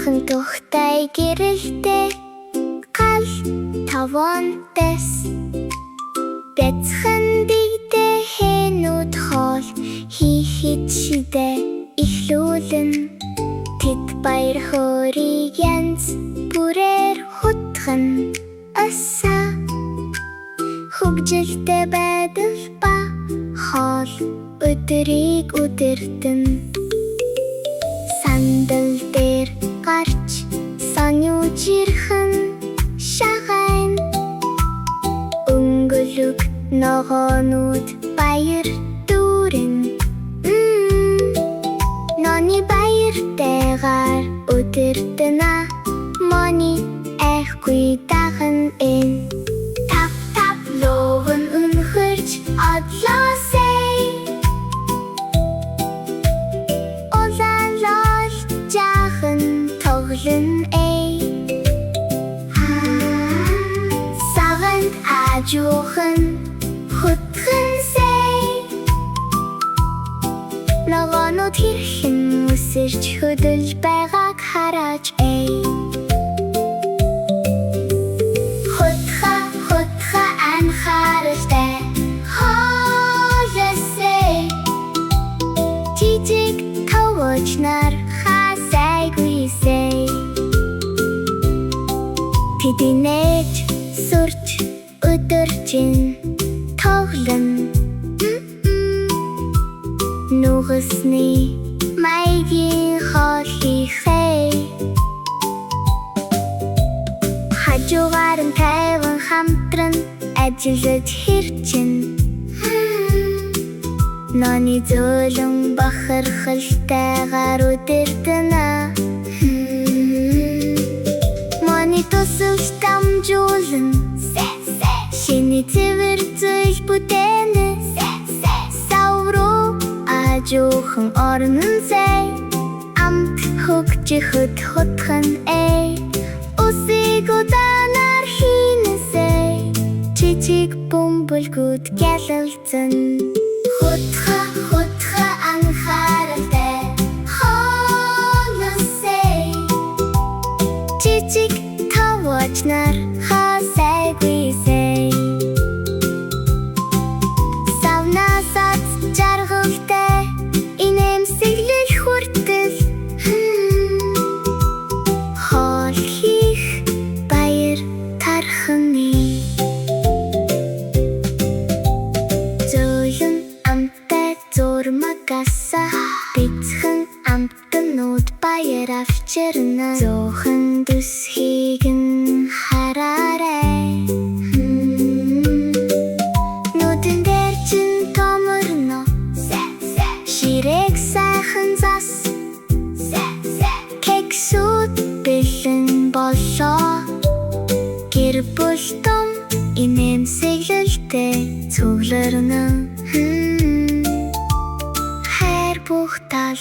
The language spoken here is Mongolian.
Сайхан тухтай гэрэлтэй гал тавантай бяцхан дийдээ хэнүүд хоол хийхэд шидэ ихлүүлэн тэд баяр хөөргийг янз бүрээр хутган аса хөгжилтэй байдал ба хоол өдрийг өдөртөн сандал дээр гарч санюуж ирхэн шахайн өнгөлөг ногоонууд баяр дүүрэн ноны баяртайгаар өдөртөнө мони айхгүй дахан эн тав ловон өнхөрч одлоосэй улаан лол жаахан тоглон эй саганд ажуухан хутгансэй ногоонууд хэрхэн үсэрч хөдөлж байгааг хараач эй хутга анхааралтай хоолосэй жижиг тавууч нар хасайгүйсэй тэдинэж сурч өдөржин тоглон нүгсний маягийн хоол хийхэй хажуугаар нь тайван хамтран ажиллаж хэрчин ноны зөөлөн бахархалтайгаар өдөртөнө мони тусалж дамжуулан шиний цэвэр зүйл бүтээнэ савруу ажуухан орнон сэй амт хөгжихөд хутхан эй усыг удаанаар хийнэсэй жижиг бөмбөлгүүд гялалзан хутга анхааралтай хоолосэй жижиг тавууч нар хасайгүйсэй савнасац жаргалтай инээмсэглэл хүртэл хоол хийх баяр тарханы зөөлөн амтай зурмагаса бяцхан амтнууд баяр авчирна зөөхөн дүсхийг нь хараарай нүдэн дээр чин томорно ширээг сайхан зас кексүүд бэлэн боллоо гэр бүл том инээмсэглэлтэй цугларна хайр бүх тал